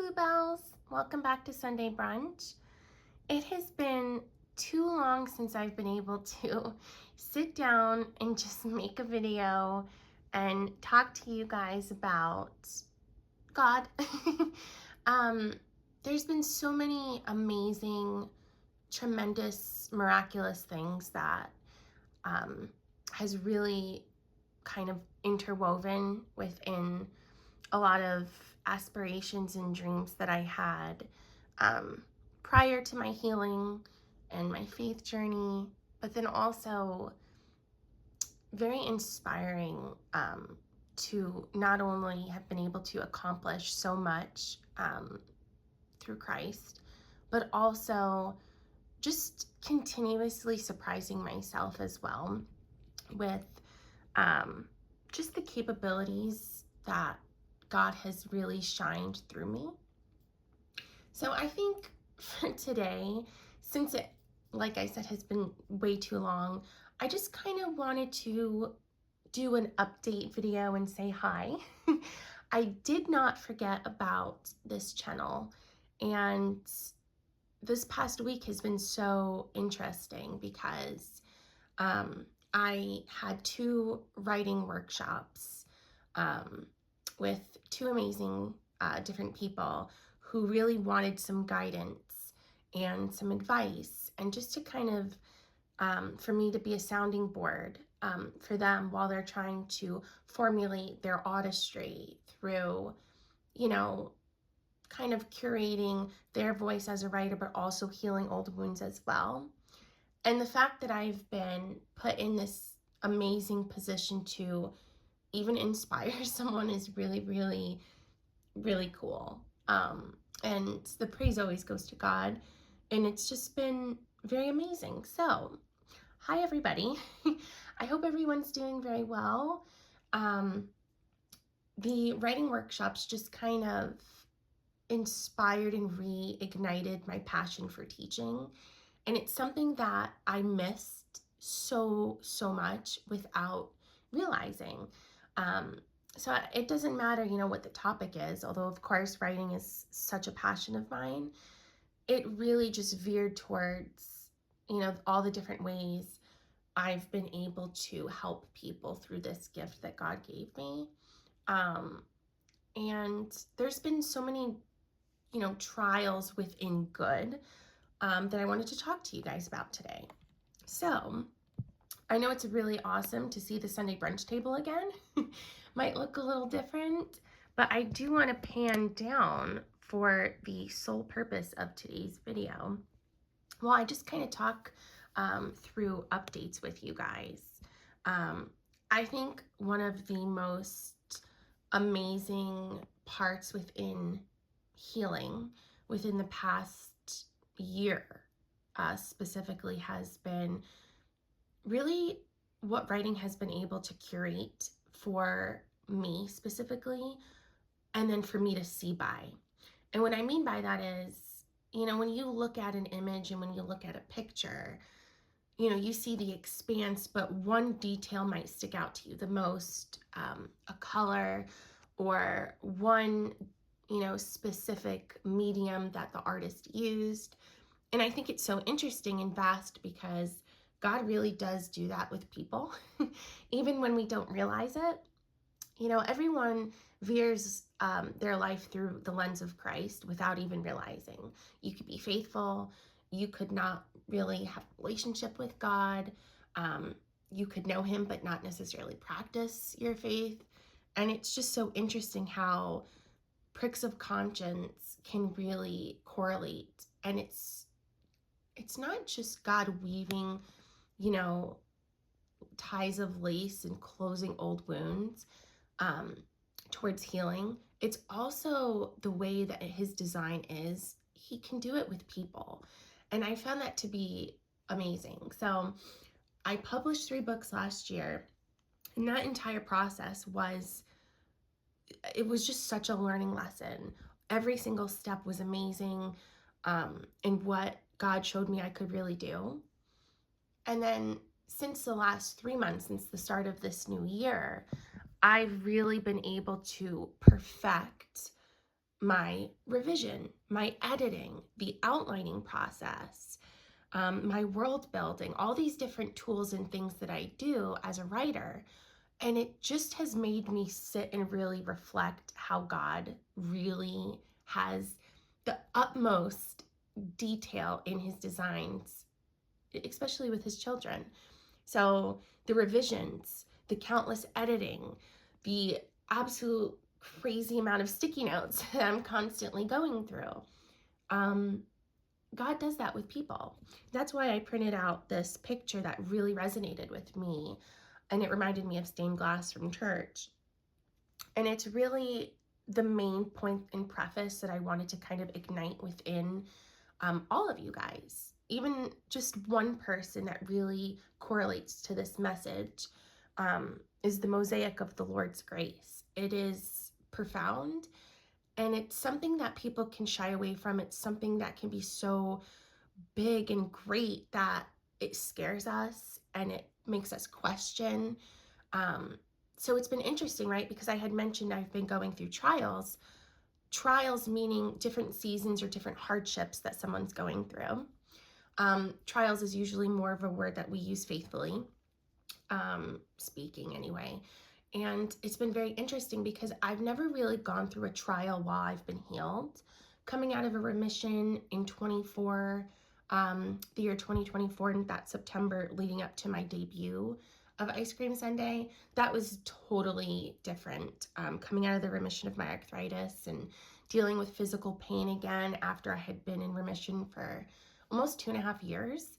Bluebells. Welcome back to Sunday Brunch. It has been too long since I've been able to sit down and just make a video and talk to you guys about God. um, there's been so many amazing, tremendous, miraculous things that has really kind of interwoven within a lot of aspirations and dreams that I had um, prior to my healing and my faith journey, but then also very inspiring to not only have been able to accomplish so much through Christ, but also just continuously surprising myself as well with just the capabilities that God has really shined through me. So I think for today, since it, like I said, has been way too long, I just kind of wanted to do an update video and say hi. I did not forget about this channel, and this past week has been so interesting because I had two writing workshops with two amazing different people who really wanted some guidance and some advice, and just to kind of for me to be a sounding board for them while they're trying to formulate their artistry through, you know, kind of curating their voice as a writer, but also healing old wounds as well. And the fact that I've been put in this amazing position to even inspire someone is really, really, really cool. And the praise always goes to God. And it's just been very amazing. So, hi, everybody. I hope everyone's doing very well. The writing workshops just kind of inspired and reignited my passion for teaching. And it's something that I missed so much without realizing. So it doesn't matter, what the topic is, although of course writing is such a passion of mine. It really just veered towards, all the different ways I've been able to help people through this gift that God gave me. And there's been so many, trials within good that I wanted to talk to you guys about today. So I know it's really awesome to see the Sunday brunch table again. Might look a little different, but I do want to pan down for the sole purpose of today's video. Well, I just kind of talk through updates with you guys. I think one of the most amazing parts within healing within the past year specifically has been really what writing has been able to curate for me specifically, and then for me to see by. And what I mean by that is, when you look at an image and when you look at a picture, you see the expanse, but one detail might stick out to you the most, a color or one, specific medium that the artist used. And I think it's so interesting and vast because God really does do that with people, even when we don't realize it. Everyone veers their life through the lens of Christ without even realizing. You could be faithful. You could not really have a relationship with God. You could know him, but not necessarily practice your faith. And it's just so interesting how pricks of conscience can really correlate. And it's not just God weaving, ties of lace and closing old wounds towards healing. It's also the way that his design is. He can do it with people. And I found that to be amazing. So I published 3 books last year, and that entire process was just such a learning lesson. Every single step was amazing, and what God showed me I could really do. And then since the last 3 months, since the start of this new year, I've really been able to perfect my revision, my editing, the outlining process, my world building, all these different tools and things that I do as a writer. And it just has made me sit and really reflect how God really has the utmost detail in his designs, especially with his children. So the revisions, the countless editing, the absolute crazy amount of sticky notes that I'm constantly going through. God does that with people. That's why I printed out this picture that really resonated with me, and it reminded me of stained glass from church. And it's really the main point and preface that I wanted to kind of ignite within all of you guys. Even just one person that really correlates to this message is the Mosaic of the Lord's grace. It is profound, and it's something that people can shy away from. It's something that can be so big and great that it scares us and it makes us question. So it's been interesting, right? Because I had mentioned I've been going through trials. Trials meaning different seasons or different hardships that someone's going through. Trials is usually more of a word that we use faithfully, speaking anyway. And it's been very interesting because I've never really gone through a trial while I've been healed. Coming out of a remission in 24, the year 2024, and that September leading up to my debut of Ice Cream Sunday, that was totally different. Coming out of the remission of my arthritis and dealing with physical pain again after I had been in remission for almost 2.5 years.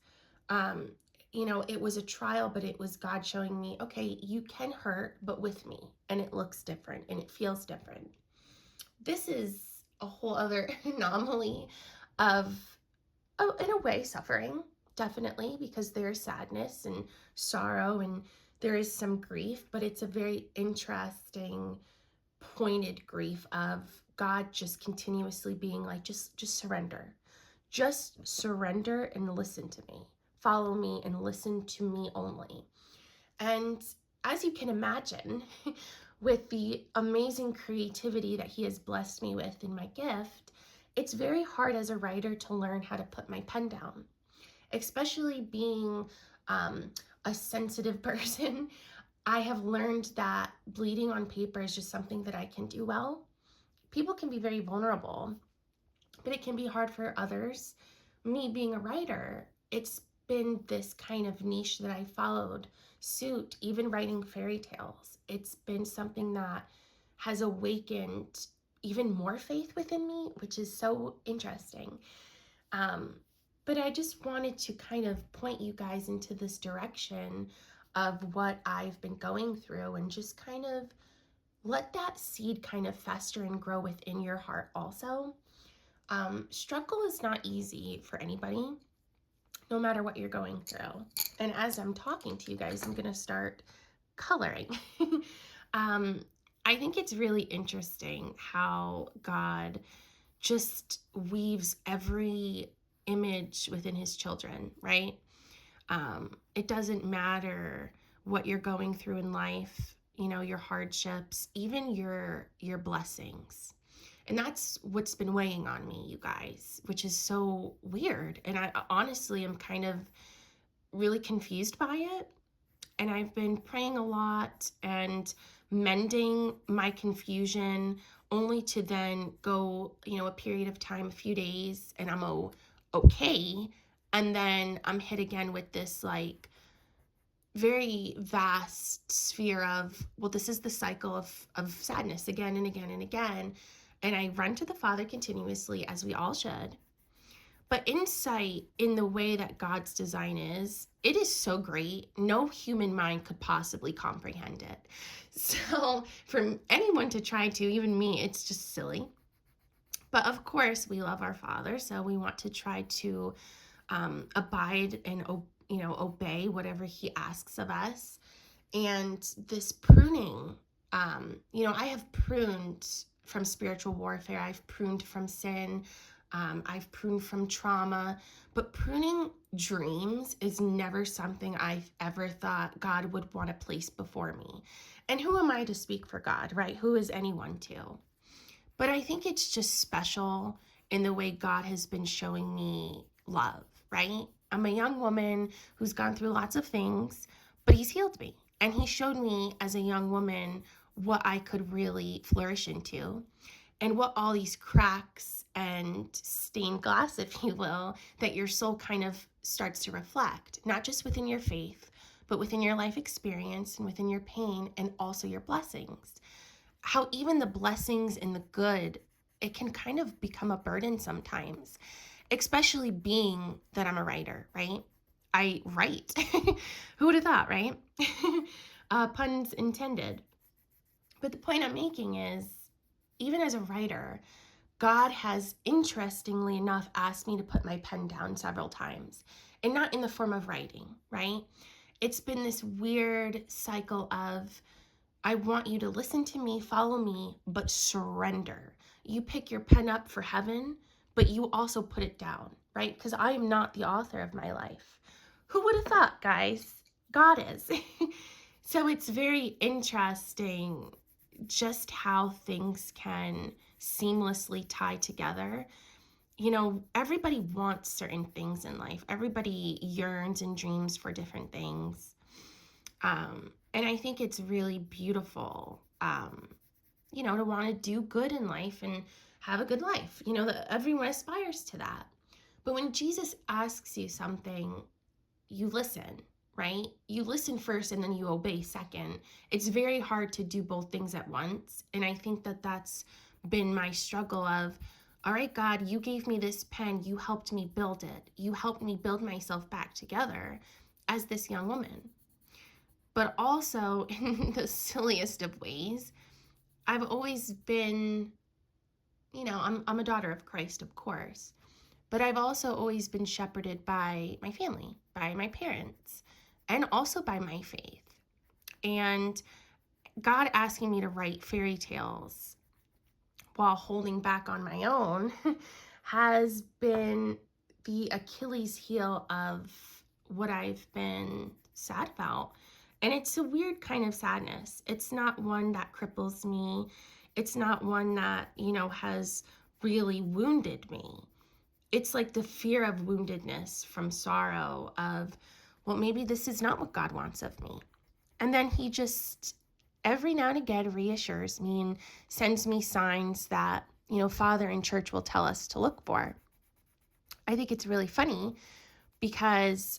It was a trial, but it was God showing me, okay, you can hurt, but with me, and it looks different and it feels different. This is a whole other anomaly of, in a way, suffering, definitely, because there's sadness and sorrow and there is some grief, but it's a very interesting, pointed grief of God just continuously being like, just surrender. Just surrender and listen to me. Follow me and listen to me only. And as you can imagine, with the amazing creativity that he has blessed me with in my gift, it's very hard as a writer to learn how to put my pen down, especially being a sensitive person. I have learned that bleeding on paper is just something that I can do well. People can be very vulnerable, but it can be hard for others. Me being a writer, it's been this kind of niche that I followed suit, even writing fairy tales. It's been something that has awakened even more faith within me, which is so interesting. But I just wanted to kind of point you guys into this direction of what I've been going through and just kind of let that seed kind of fester and grow within your heart also. Struggle is not easy for anybody, no matter what you're going through. And as I'm talking to you guys, I'm gonna start coloring. I think it's really interesting how God just weaves every image within his children, right? It doesn't matter what you're going through in life, your hardships, even your blessings. And that's what's been weighing on me, you guys, which is so weird. And I honestly am kind of really confused by it. And I've been praying a lot and mending my confusion, only to then go, a period of time, a few days, and I'm okay. And then I'm hit again with this like very vast sphere of, well, this is the cycle of sadness again and again and again. And I run to the Father continuously, as we all should. But insight in the way that God's design is, it is so great. No human mind could possibly comprehend it. So for anyone to try to, even me, it's just silly. But of course, we love our Father, so we want to try to abide and obey whatever he asks of us. And this pruning, I have pruned from spiritual warfare. I've pruned from sin. I've pruned from trauma. But pruning dreams is never something I've ever thought God would want to place before me. And who am I to speak for God, right? Who is anyone to? But I think it's just special in the way God has been showing me love, right? I'm a young woman who's gone through lots of things, but he's healed me. And he showed me as a young woman what I could really flourish into and what all these cracks and stained glass, if you will, that your soul kind of starts to reflect, not just within your faith, but within your life experience and within your pain and also your blessings. How even the blessings and the good, it can kind of become a burden sometimes, especially being that I'm a writer, right? I write. Who would have thought, right? Puns intended. But the point I'm making is, even as a writer, God has, interestingly enough, asked me to put my pen down several times, and not in the form of writing, right? It's been this weird cycle of, I want you to listen to me, follow me, but surrender. You pick your pen up for heaven, but you also put it down, right? Because I am not the author of my life. Who would have thought, guys? God is. So it's very interesting just how things can seamlessly tie together. You know, everybody wants certain things in life. Everybody yearns and dreams for different things. And I think it's really beautiful, to want to do good in life and have a good life. That everyone aspires to that. But when Jesus asks you something, you listen, right? You listen first and then you obey second. It's very hard to do both things at once. And I think that that's been my struggle of, all right, God, you gave me this pen. You helped me build it. You helped me build myself back together as this young woman. But also, in the silliest of ways, I've always been, I'm a daughter of Christ, of course, but I've also always been shepherded by my family, by my parents, and also by my faith. And God asking me to write fairy tales while holding back on my own has been the Achilles heel of what I've been sad about. And it's a weird kind of sadness. It's not one that cripples me. It's not one that, has really wounded me. It's like the fear of woundedness from sorrow of, well, maybe this is not what God wants of me. And then he just every now and again reassures me and sends me signs that, Father in church will tell us to look for. I think it's really funny because,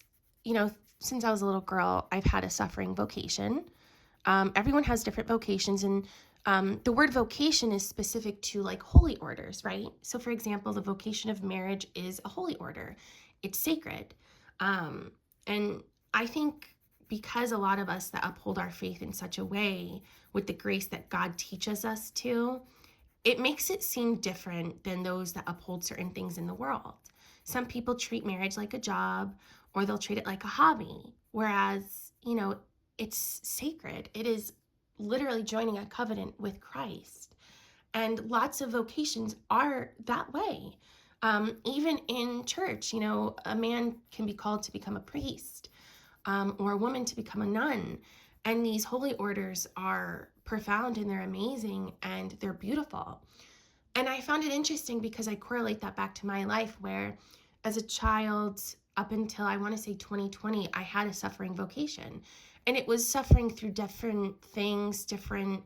since I was a little girl, I've had a suffering vocation. Everyone has different vocations, and the word vocation is specific to like holy orders, right? So for example, the vocation of marriage is a holy order. It's sacred. And I think because a lot of us that uphold our faith in such a way with the grace that God teaches us to, it makes it seem different than those that uphold certain things in the world. Some people treat marriage like a job, or they'll treat it like a hobby, whereas, it's sacred. It is literally joining a covenant with Christ. And lots of vocations are that way. Even in church, a man can be called to become a priest, or a woman to become a nun. And these holy orders are profound and they're amazing and they're beautiful. And I found it interesting because I correlate that back to my life where as a child, up until I want to say 2020, I had a suffering vocation. And it was suffering through different things, different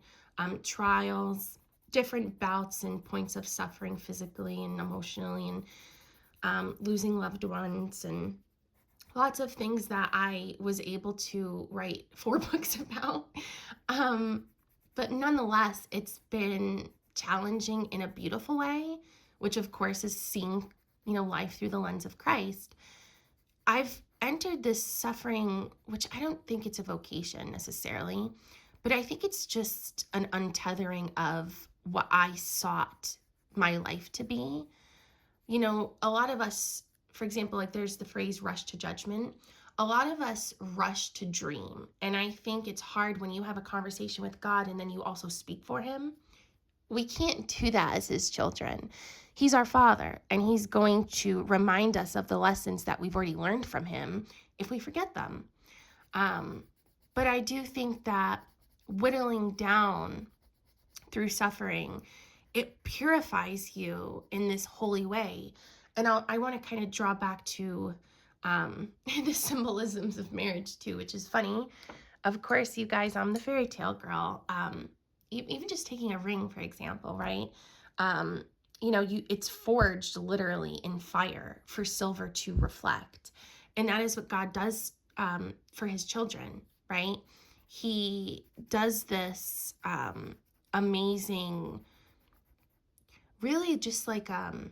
trials, different bouts and points of suffering physically and emotionally, and losing loved ones, and lots of things that I was able to write 4 books about. But nonetheless, it's been challenging in a beautiful way, which of course is seeing, life through the lens of Christ. I've entered this suffering, which I don't think it's a vocation necessarily, but I think it's just an untethering of what I sought my life to be. A lot of us, for example, like there's the phrase rush to judgment. A lot of us rush to dream. And I think it's hard when you have a conversation with God and then you also speak for him. We can't do that as his children. He's our father, and he's going to remind us of the lessons that we've already learned from him if we forget them. But I do think that whittling down through suffering it purifies you in this holy way. And I want to kind of draw back to the symbolisms of marriage too, which is funny. Of course, you guys, I'm the fairy tale girl. Even just taking a ring, for example, right? Um, it's forged literally in fire for silver to reflect. And that is what God does for his children, right? He does this amazing, really just like an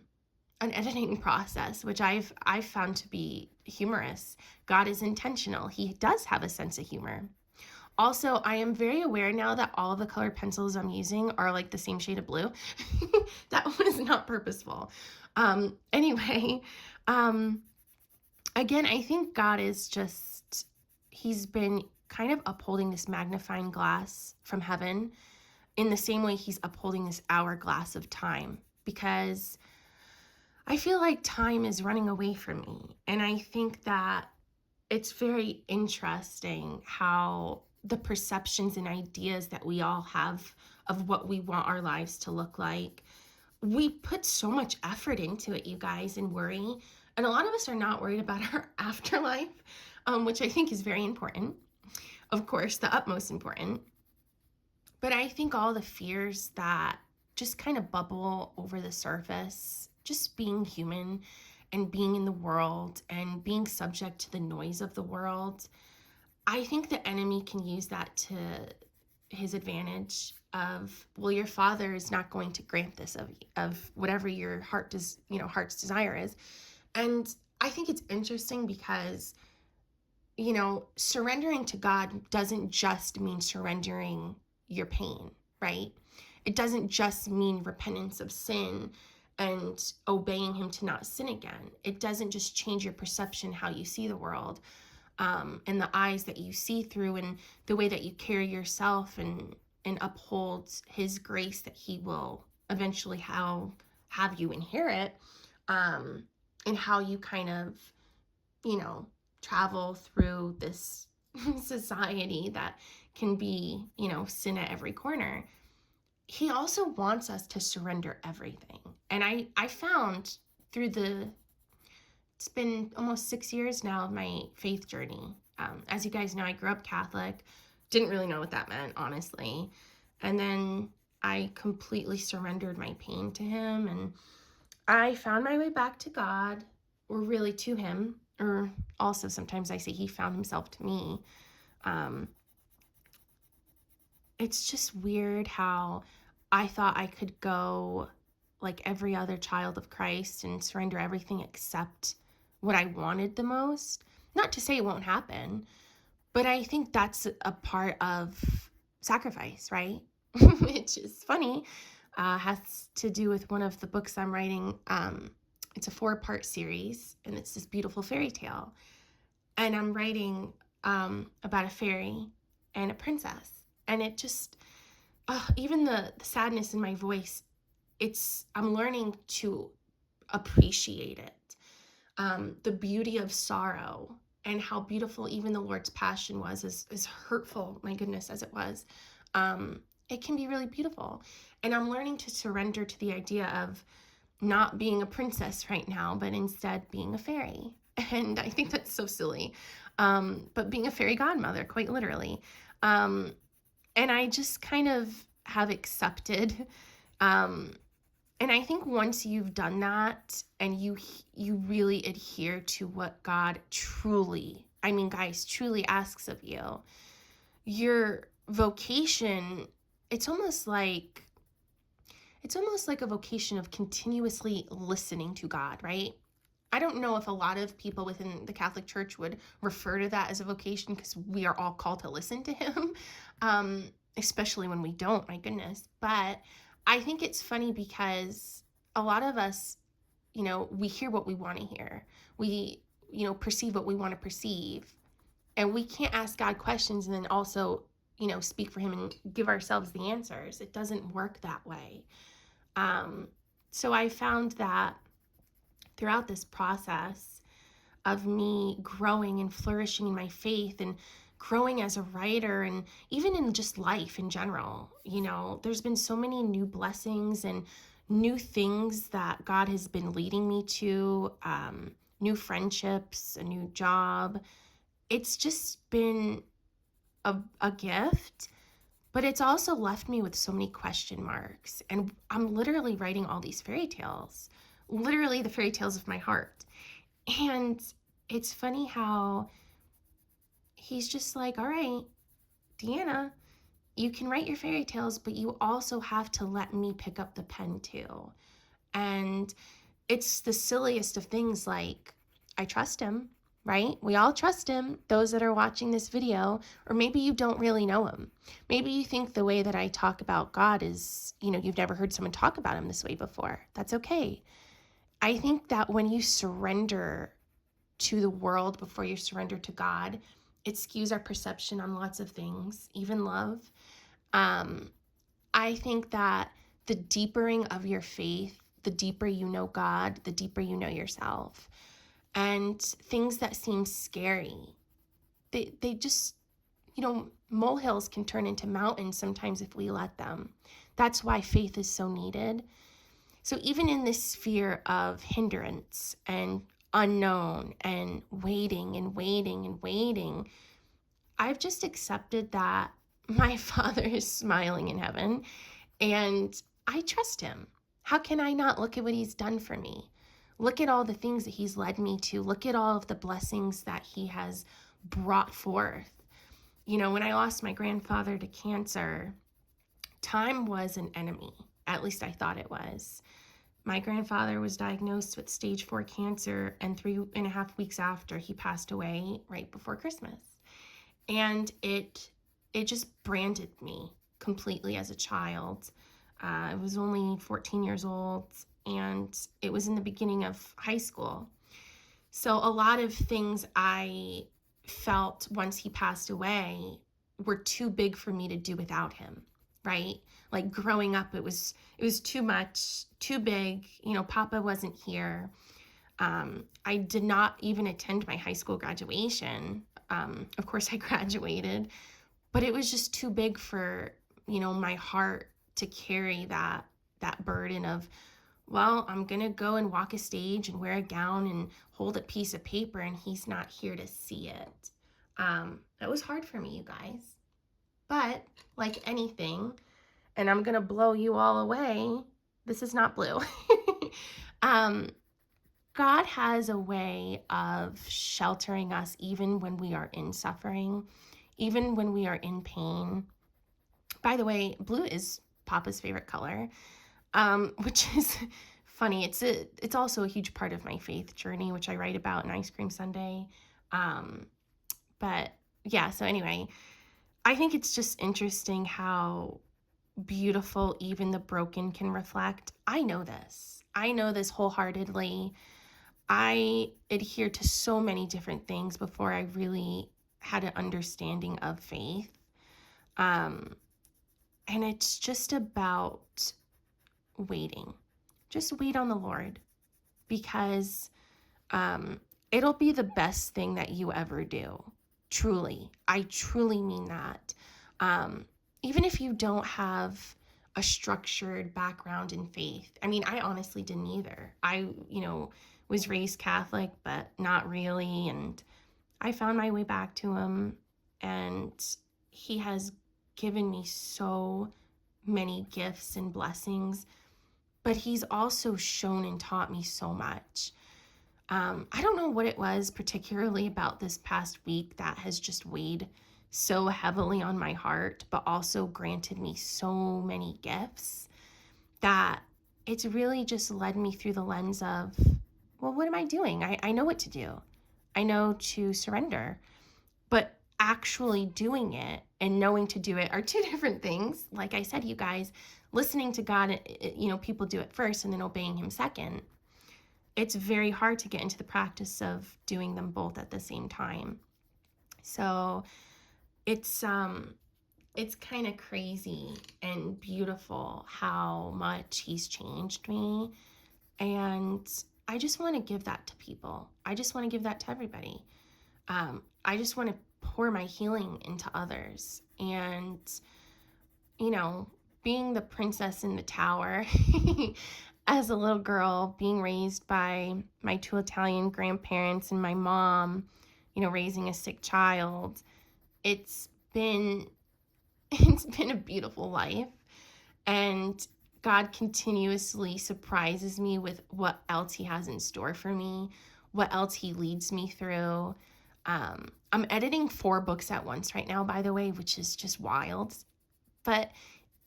editing process, which I've found to be humorous. God is intentional. He does have a sense of humor. Also, I am very aware now that all of the colored pencils I'm using are like the same shade of blue. That was not purposeful. Anyway, again, I think God is just, he's been kind of upholding this magnifying glass from heaven in the same way he's upholding this hourglass of time, because I feel like time is running away from me. And I think that it's very interesting how the perceptions and ideas that we all have of what we want our lives to look like, we put so much effort into it, you guys, and worry. And a lot of us are not worried about our afterlife, which I think is very important. Of course, the utmost important. But I think all the fears that just kind of bubble over the surface, just being human and being in the world and being subject to the noise of the world, I think the enemy can use that to his advantage of, well, your father is not going to grant this of whatever your heart's desire is. And I think it's interesting because, surrendering to God doesn't just mean surrendering your pain, right? It doesn't just mean repentance of sin and obeying him to not sin again. It doesn't just change your perception, how you see the world, and the eyes that you see through, and the way that you carry yourself, and upholds his grace that he will eventually have you inherit, and how you kind of, travel through this society that can be, sin at every corner. He also wants us to surrender everything. And I found through it's been almost 6 years now of my faith journey. As you guys know, I grew up Catholic, didn't really know what that meant, honestly. And then I completely surrendered my pain to him, and I found my way back to God, or really to him, or also sometimes I say he found himself to me. It's just weird how I thought I could go like every other child of Christ and surrender everything except what I wanted the most. Not to say it won't happen, but I think that's a part of sacrifice, right? Which is funny. Has to do with one of the books I'm writing. It's a 4-part series, and it's this beautiful fairy tale. And I'm writing about a fairy and a princess. And it just, even the sadness in my voice, I'm learning to appreciate it. The beauty of sorrow, and how beautiful even the Lord's passion was, as hurtful, my goodness, as it was. It can be really beautiful. And I'm learning to surrender to the idea of not being a princess right now, but instead being a fairy. And I think that's so silly. But being a fairy godmother, quite literally. And I just kind of have accepted. And I think once you've done that, and you really adhere to what God truly, I mean, guys, truly asks of you, your vocation, it's almost like a vocation of continuously listening to God, right? I don't know if a lot of people within the Catholic Church would refer to that as a vocation, because we are all called to listen to him, especially when we don't, my goodness. But I think it's funny because a lot of us, we hear what we want to hear. We, perceive what we want to perceive. And we can't ask God questions and then also, speak for him and give ourselves the answers. It doesn't work that way. So I found that throughout this process of me growing and flourishing in my faith, and growing as a writer and even in just life in general. There's been so many new blessings and new things that God has been leading me to, new friendships, a new job. It's just been a gift, but it's also left me with so many question marks. And I'm literally writing all these fairy tales, literally the fairy tales of my heart. And it's funny how he's just like, all right, Deanna, you can write your fairy tales, but you also have to let me pick up the pen too. And it's the silliest of things, like, I trust him, right? We all trust him, those that are watching this video, or maybe you don't really know him. Maybe you think the way that I talk about God is, you've never heard someone talk about him this way before. That's okay. I think that when you surrender to the world before you surrender to God, it skews our perception on lots of things, even love. I think that the deepering of your faith, the deeper you know God, the deeper you know yourself. And things that seem scary, they just, molehills can turn into mountains sometimes if we let them. That's why faith is so needed. So even in this sphere of hindrance and unknown and waiting and waiting and waiting, I've just accepted that my Father is smiling in heaven and I trust him. How can I not look at what he's done for me? Look at all the things that he's led me to. Look at all of the blessings that he has brought forth. When I lost my grandfather to cancer, time was an enemy. At least I thought it was. My grandfather was diagnosed with stage 4 cancer, and 3.5 weeks after, he passed away right before Christmas. And it just branded me completely as a child. I was only 14 years old, and it was in the beginning of high school. So a lot of things I felt once he passed away were too big for me to do without him, right? Like growing up, it was too much, too big. Papa wasn't here. I did not even attend my high school graduation. Of course, I graduated, but it was just too big for, my heart to carry that burden of, well, I'm going to go and walk a stage and wear a gown and hold a piece of paper, and he's not here to see it. That was hard for me, you guys. But like anything, and I'm going to blow you all away, this is not blue. God has a way of sheltering us even when we are in suffering, even when we are in pain. By the way, blue is Papa's favorite color, which is funny. It's also a huge part of my faith journey, which I write about in Ice Cream Sunday. But yeah, so anyway, I think it's just interesting how beautiful even the broken can reflect. I know this wholeheartedly. I adhere to so many different things before I really had an understanding of faith. And it's just about waiting. Just wait on the Lord, because it'll be the best thing that you ever do. Truly. I truly mean that. Even if you don't have a structured background in faith. I mean, I honestly didn't either. I, was raised Catholic, but not really. And I found my way back to him, and he has given me so many gifts and blessings, but he's also shown and taught me so much. I don't know what it was particularly about this past week that has just weighed so heavily on my heart, but also granted me so many gifts that it's really just led me through the lens of, well, what am I doing? I know what to do. I know to surrender, but actually doing it and knowing to do it are two different things. Like I said, you guys, listening to God, people do it first and then obeying him second. It's very hard to get into the practice of doing them both at the same time. So it's kind of crazy and beautiful how much he's changed me. And I just want to give that to people. I just want to give that to everybody. I just want to pour my healing into others. And, you know, being the princess in the tower as a little girl, being raised by my 2 Italian grandparents and my mom, you know, raising a sick child, it's been a beautiful life. And God continuously surprises me with what else he has in store for me, what else he leads me through. I'm editing 4 books at once right now, by the way, which is just wild. But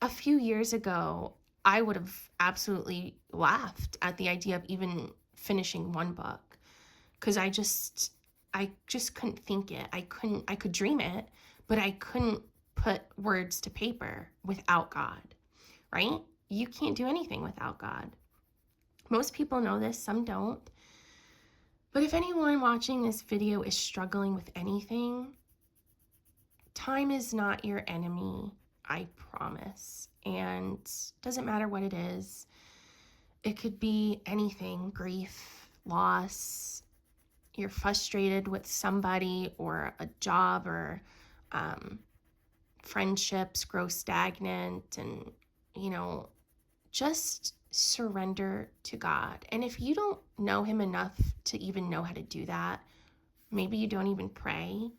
a few years ago, I would have absolutely laughed at the idea of even finishing 1 book, because I just couldn't think it. I could dream it, but I couldn't put words to paper without God, right? You can't do anything without God. Most people know this, some don't. But if anyone watching this video is struggling with anything, time is not your enemy, I promise. And it doesn't matter what it is. It could be anything: grief, loss, you're frustrated with somebody or a job, or friendships grow stagnant, and, you know, just surrender to God. And if you don't know him enough to even know how to do that, maybe you don't even pray,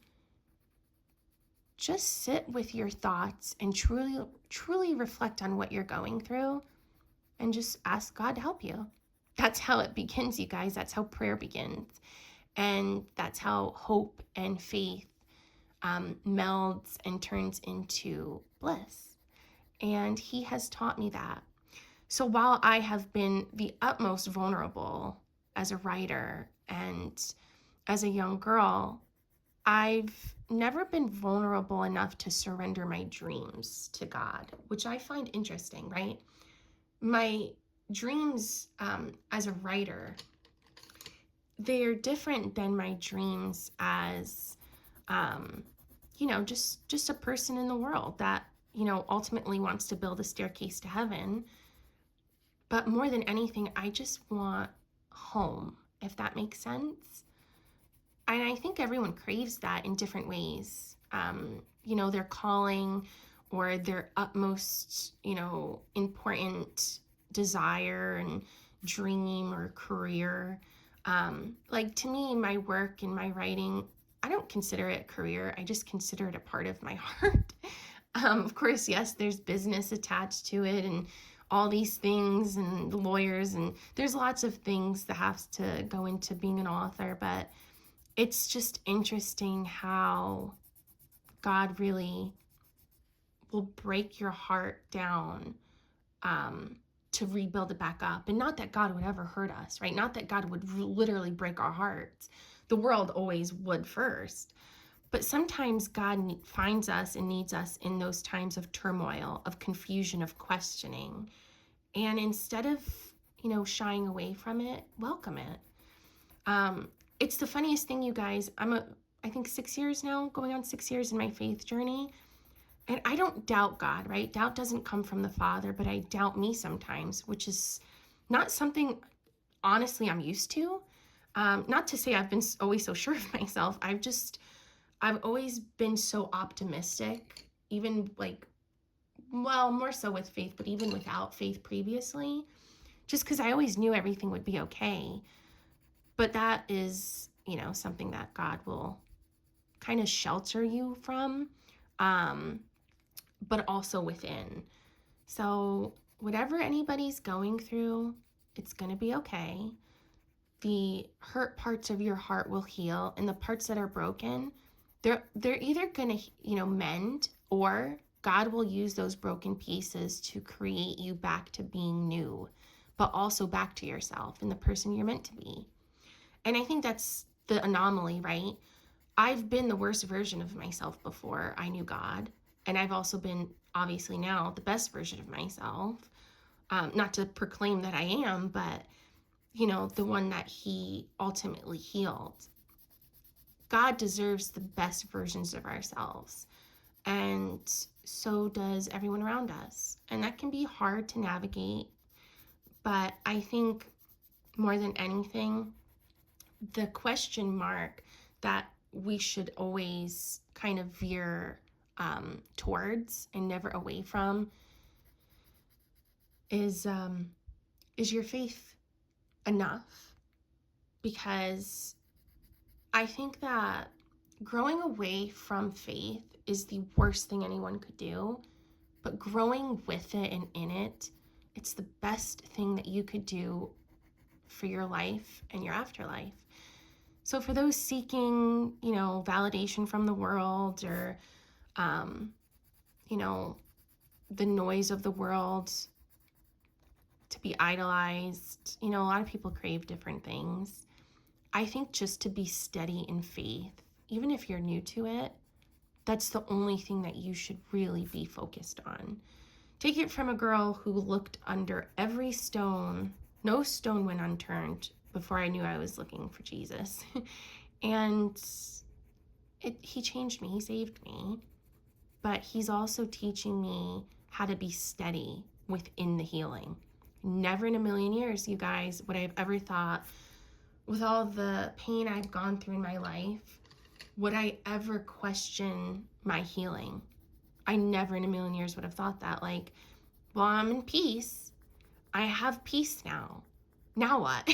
just sit with your thoughts and truly reflect on what you're going through, and just ask God to help you. That's how it begins, you guys. That's how prayer begins. And that's how hope and faith melds and turns into bliss. And he has taught me that. So while I have been the utmost vulnerable as a writer and as a young girl, I've never been vulnerable enough to surrender my dreams to God, which I find interesting, right? My dreams as a writer, they're different than my dreams as, you know, just a person in the world that, you know, ultimately wants to build a staircase to heaven. But more than anything, I just want home, if that makes sense. And I think everyone craves that in different ways. You know, their calling or their utmost, you know, important desire and dream or career. Like, to me, my work and my writing, I don't consider it a career. I just consider it a part of my heart. Of course, yes, there's business attached to it and all these things and lawyers, and there's lots of things that have to go into being an author, but it's just interesting how God really will break your heart down to rebuild it back up. And not that God would ever hurt us, right? Not that God would literally break our hearts. The world always would first. But sometimes God finds us and needs us in those times of turmoil, of confusion, of questioning. And instead of, you know, shying away from it, welcome it. It's the funniest thing, you guys. I think 6 years now, going on 6 years in my faith journey. And I don't doubt God, right? Doubt doesn't come from the Father, but I doubt me sometimes, which is not something, honestly, I'm used to. Not to say I've been always so sure of myself. I've always been so optimistic, even like, well, more so with faith, but even without faith previously, just because I always knew everything would be okay. But that is, you know, something that God will kind of shelter you from, but also within. So whatever anybody's going through, it's going to be okay. The hurt parts of your heart will heal, and the parts that are broken, they're either going to, you know, mend, or God will use those broken pieces to create you back to being new, but also back to yourself and the person you're meant to be. And I think that's the anomaly, right? I've been the worst version of myself before I knew God. And I've also been, obviously now, the best version of myself. Not to proclaim that I am, but, you know, the one that he ultimately healed. God deserves the best versions of ourselves. And so does everyone around us. And that can be hard to navigate. But I think more than anything, the question mark that we should always kind of veer towards and never away from is your faith enough? Because I think that growing away from faith is the worst thing anyone could do, but growing with it and in it, it's the best thing that you could do for your life and your afterlife. So for those seeking, validation from the world, or, the noise of the world, to be idolized, a lot of people crave different things. I think just to be steady in faith, even if you're new to it, that's the only thing that you should really be focused on. Take it from a girl who looked under every stone. No stone went unturned before I knew I was looking for Jesus. And he changed me, he saved me. But he's also teaching me how to be steady within the healing. Never in a million years, you guys, would I have ever thought, with all the pain I've gone through in my life, would I ever question my healing? I never in a million years would have thought that. Like, well, I'm in peace. I have peace now. Now what?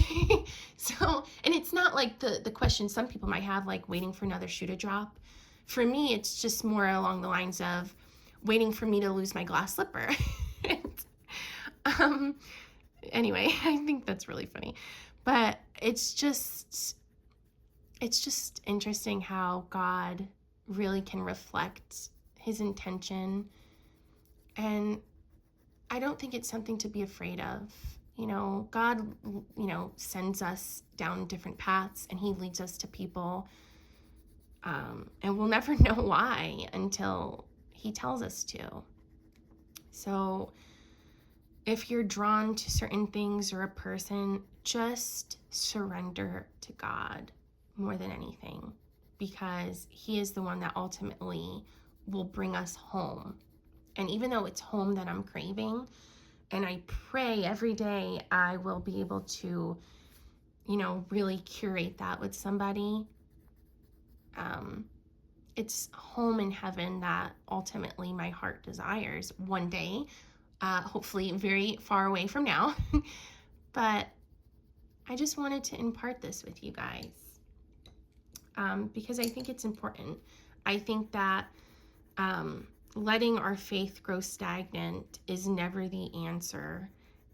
So, and it's not like the question some people might have, like waiting for another shoe to drop. For me, it's just more along the lines of waiting for me to lose my glass slipper. Anyway, I think that's really funny. But it's just interesting how God really can reflect his intention. And I don't think it's something to be afraid of. God, sends us down different paths, and he leads us to people. And we'll never know why until he tells us to. So if you're drawn to certain things or a person, just surrender to God more than anything, because he is the one that ultimately will bring us home. And even though it's home that I'm craving, and I pray every day I will be able to, really curate that with somebody, it's home in heaven that ultimately my heart desires one day, hopefully very far away from now. But I just wanted to impart this with you guys, because I think it's important. I think that letting our faith grow stagnant is never the answer.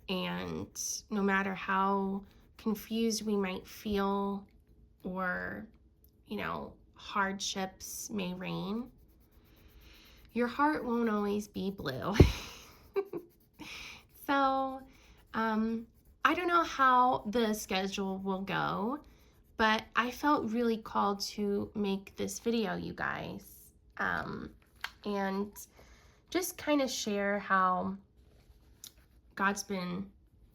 And no matter how confused we might feel, or, hardships may reign, your heart won't always be blue. So, I don't know how the schedule will go, but I felt really called to make this video, you guys, and just kind of share how God's been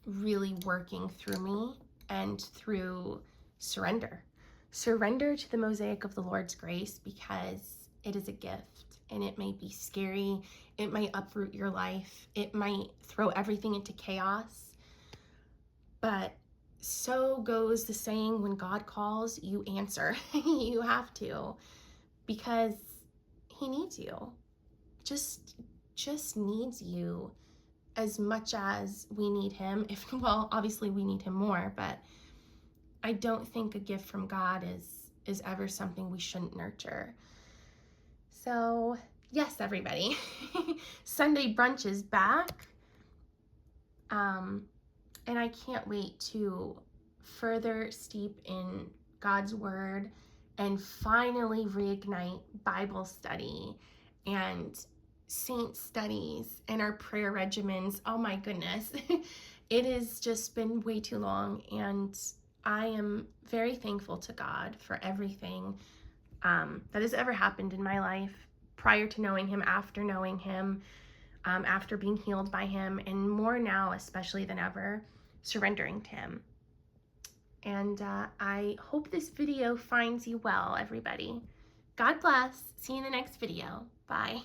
really working through me and through surrender. Surrender to the mosaic of the Lord's grace, because it is a gift, and it may be scary. It might uproot your life. It might throw everything into chaos. But so goes the saying, when God calls, you answer. You have to, because he needs you. Just needs you as much as we need him. Well, obviously we need him more, but I don't think a gift from God is ever something we shouldn't nurture. So yes, everybody, Sunday brunch is back. And I can't wait to further steep in God's word and finally reignite Bible study and saint studies and our prayer regimens. Oh my goodness. It has just been way too long, and I am very thankful to God for everything that has ever happened in my life, prior to knowing him, after knowing him, after being healed by him, and more now, especially than ever, surrendering to him. And I hope this video finds you well, everybody. God bless. See you in the next video. Bye.